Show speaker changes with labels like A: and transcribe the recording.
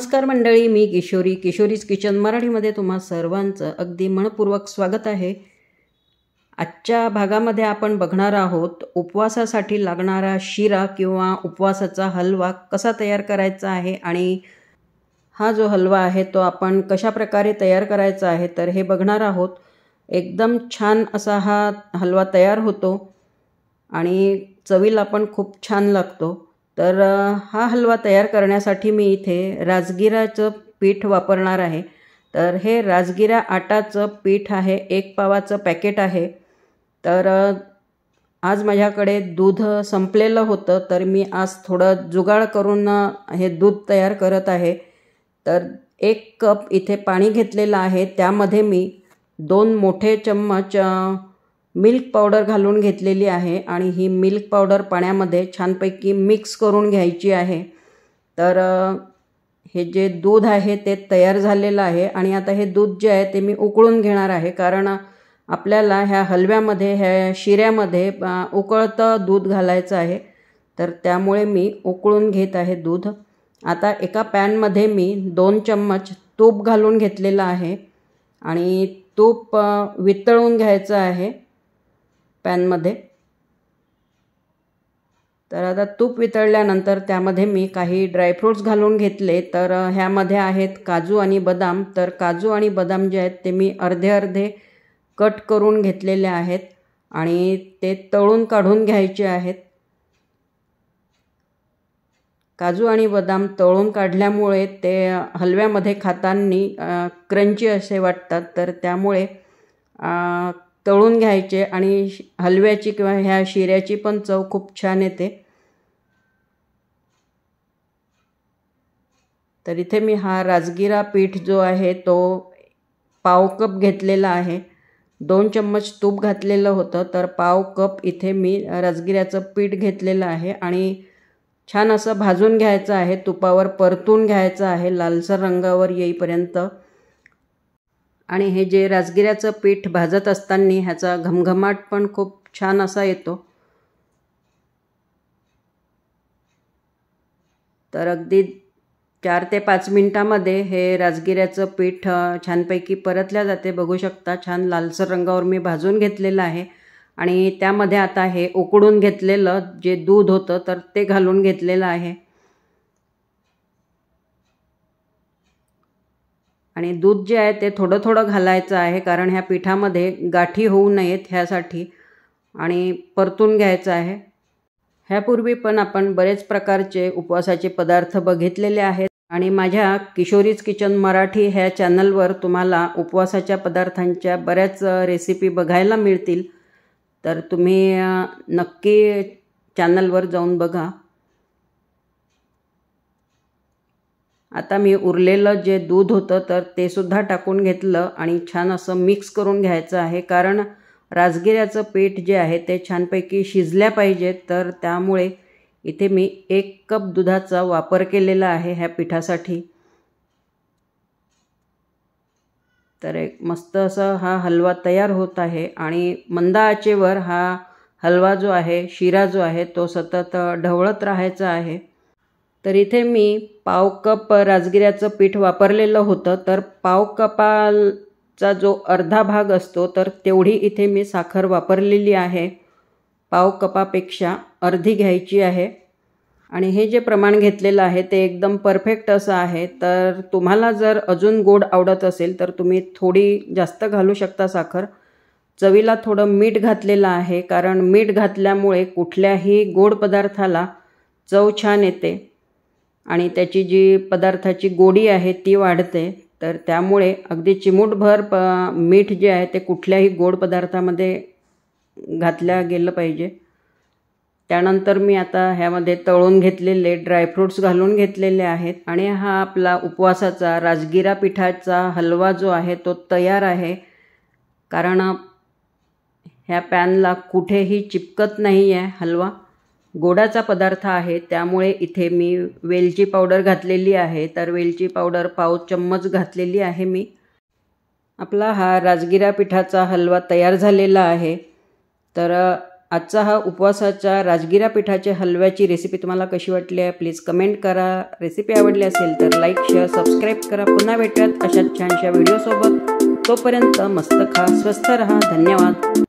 A: नमस्कार मंडळी, मी किशोरीज किचन मराठीमध्ये तुम्हा सर्वांचं अगदी मनपूर्वक स्वागत आहे। आजच्या भागामध्ये आपण बघणार आहोत उपवासासाठी लागणारा शिरा किंवा उपवासाचा हलवा कसा तयार करायचा आहे आणि हा जो हलवा आहे तो आपण कशा प्रकारे तयार करायचा आहे तर हे बघणार आहोत। एकदम छान असा हा हलवा तयार होतो आणि चवीला पण खूप छान लागतो। तर हा हलवा तयार करण्यासाठी मी इथे राजगिराचं पीठ वापरणार आहे। तर हे राजगिरा आटाचं पीठ आहे, 1 पावाचं पॅकेट आहे। तर आज माझ्याकडे दूध संपलेलं होतं तर मी आज थोडं जुगाड करून हे दूध तयार करत आहे। तर 1 कप इथे पाणी घेतलेलं आहे, त्यामध्ये मी 2 मोठे चम्मच मिल्क पावडर घालून घेतलेली आहे आणि ही मिल्क पावडर पाण्यामध्ये छानपैकी मिक्स करून घ्यायची आहे। तर हे जे दूध आहे ते तयार झालेलं आहे आणि आता हे दूध जे आहे ते मी उकळून घेणार आहे, कारण आपल्याला ह्या हलव्यामध्ये ह्या शिऱ्यामध्ये उकळतं दूध घालायचं आहे। तर त्यामुळे मी उकळून घेत आहे दूध। आता एका पॅनमध्ये मी 2 चम्मच तूप घालून घेतलेलं आहे आणि तूप वितळून घ्यायचं आहे पॅनमध्ये। तर आता तूप वितळल्यानंतर त्यामध्ये मी काही ड्रायफ्रूट्स घालून घेतले। तर ह्यामध्ये आहेत काजू आणि बदाम। तर काजू आणि बदाम जे आहेत ते मी अर्धे अर्धे कट करून घेतलेले आहेत आणि ते तळून काढून घ्यायचे आहेत। काजू आणि बदाम तळून काढल्यामुळे ते हलव्यामध्ये खाताना क्रंची असे वाटतात, तर त्यामुळे तळून घ्यायचे आणि हलव्याची किंवा ह्या शिऱ्याची पण चव खूप छान येते। तर इथे मी हा राजगिरा पीठ जो आहे तो पाव कप घेतलेला आहे। 2 चम्मच तूप घातलेलं होतं, तर पाव कप इथे मी राजगिऱ्याचं पीठ घेतलेलं आहे आणि छान असं भाजून घ्यायचं आहे, तुपावर परतून घ्यायचं आहे लालसर रंगावर येईपर्यंत। आणि हे जे राजगिऱ्याचं पीठ भाजत असताना ह्याचा घमघमाट पण खूप छान असा येतो। तर अगदी 4 ते 5 मिनिटांमध्ये हे राजगिऱ्याचं पीठ छानपैकी परतल्या जाते। बघू शकता छान लालसर रंगावर मी भाजून घेतलेलं आहे आणि त्यामध्ये आता हे उकळून घेतलेलं जे दूध होतं तर ते घालून घेतलेलं आहे आणि दूध जे आहे ते थोडं थोडं घालायचं आहे, कारण ह्या पिठामध्ये गाठी होऊ नयेत ह्यासाठी, आणि परतून घ्यायचं आहे। ह्यापूर्वी पण आपण बरेच प्रकारचे उपवासाचे पदार्थ बघितलेले आहेत आणि माझ्या किशोरीज किचन मराठी ह्या चॅनलवर तुम्हाला उपवासाच्या पदार्थांच्या बऱ्याच रेसिपी बघायला मिळतील। तर तुम्ही नक्की चॅनलवर जाऊन बघा। आता मी उरलेलं जे दूध होतं तर ते सुद्धा टाकून घेतलं आणि छान असं मिक्स करून घ्यायचं आहे, कारण राजगिऱ्याचं पीठ जे आहे ते छानपैकी शिजल्या पाहिजे। तर त्यामुळे इथे मी 1 कप दुधाचा वापर केलेला आहे ह्या पिठासाठी। तर एक मस्त असा हा हलवा तयार होत आहे आणि मंद आचेवर हा हलवा जो आहे, शिरा जो आहे तो सतत ढवळत राहायचा आहे। तर इथे मी पाव कप राजगिऱ्याचं पीठ वापरलेलं होतं, तर पाव कपाचा जो अर्धा भाग असतो तर तेवढी इथे मी साखर वापरलेली आहे। पाव कपापेक्षा अर्धी घ्यायची आहे आणि हे जे प्रमाण घेतलेलं आहे ते एकदम परफेक्ट असं आहे। तर तुम्हाला जर अजून गोड आवडत असेल तर तुम्ही थोडी जास्त घालू शकता साखर। चवीला थोडं मीठ घातलेलं आहे, कारण मीठ घातल्यामुळे कुठल्याही गोड पदार्थाला चव छान येते आणि त्याची जी पदार्थाची गोडी आहे ती वाढते। तर त्यामुळे अगदी चिमूटभर मीठ जे आहे ते कुठल्याही गोड पदार्थामध्ये घातल्या गेलं पाहिजे। त्यानंतर मी आता ह्यामध्ये तळून घेतलेले ड्रायफ्रूट्स घालून घेतलेले आहेत आणि हा आपला उपवासाचा राजगिरा पिठाचा हलवा जो आहे तो तयार आहे, कारण ह्या पॅनला कुठेही चिपकत नाही आहे हलवा। गोडाचा पदार्थ आहे त्यामुळे इथे मी वेलची पावडर घातलेली आहे, तर वेलची पावडर पाव चम्मच घातलेली आहे मी। आपला हा राजगिरा पिठाचा हलवा तयार झालेला आहे। तर आजचा हा उपवासाच्या राजगिरा पिठाच्या हलव्याची रेसिपी तुम्हाला कशी वाटली आहे प्लीज कमेंट करा. रेसिपी आवडली असेल तर लाईक शेअर सबस्क्राईब करा. पुन्हा भेटूयात अशाच छानशा व्हिडिओसोबत. तोपर्यंत मस्त खा, स्वस्थ रहा. धन्यवाद.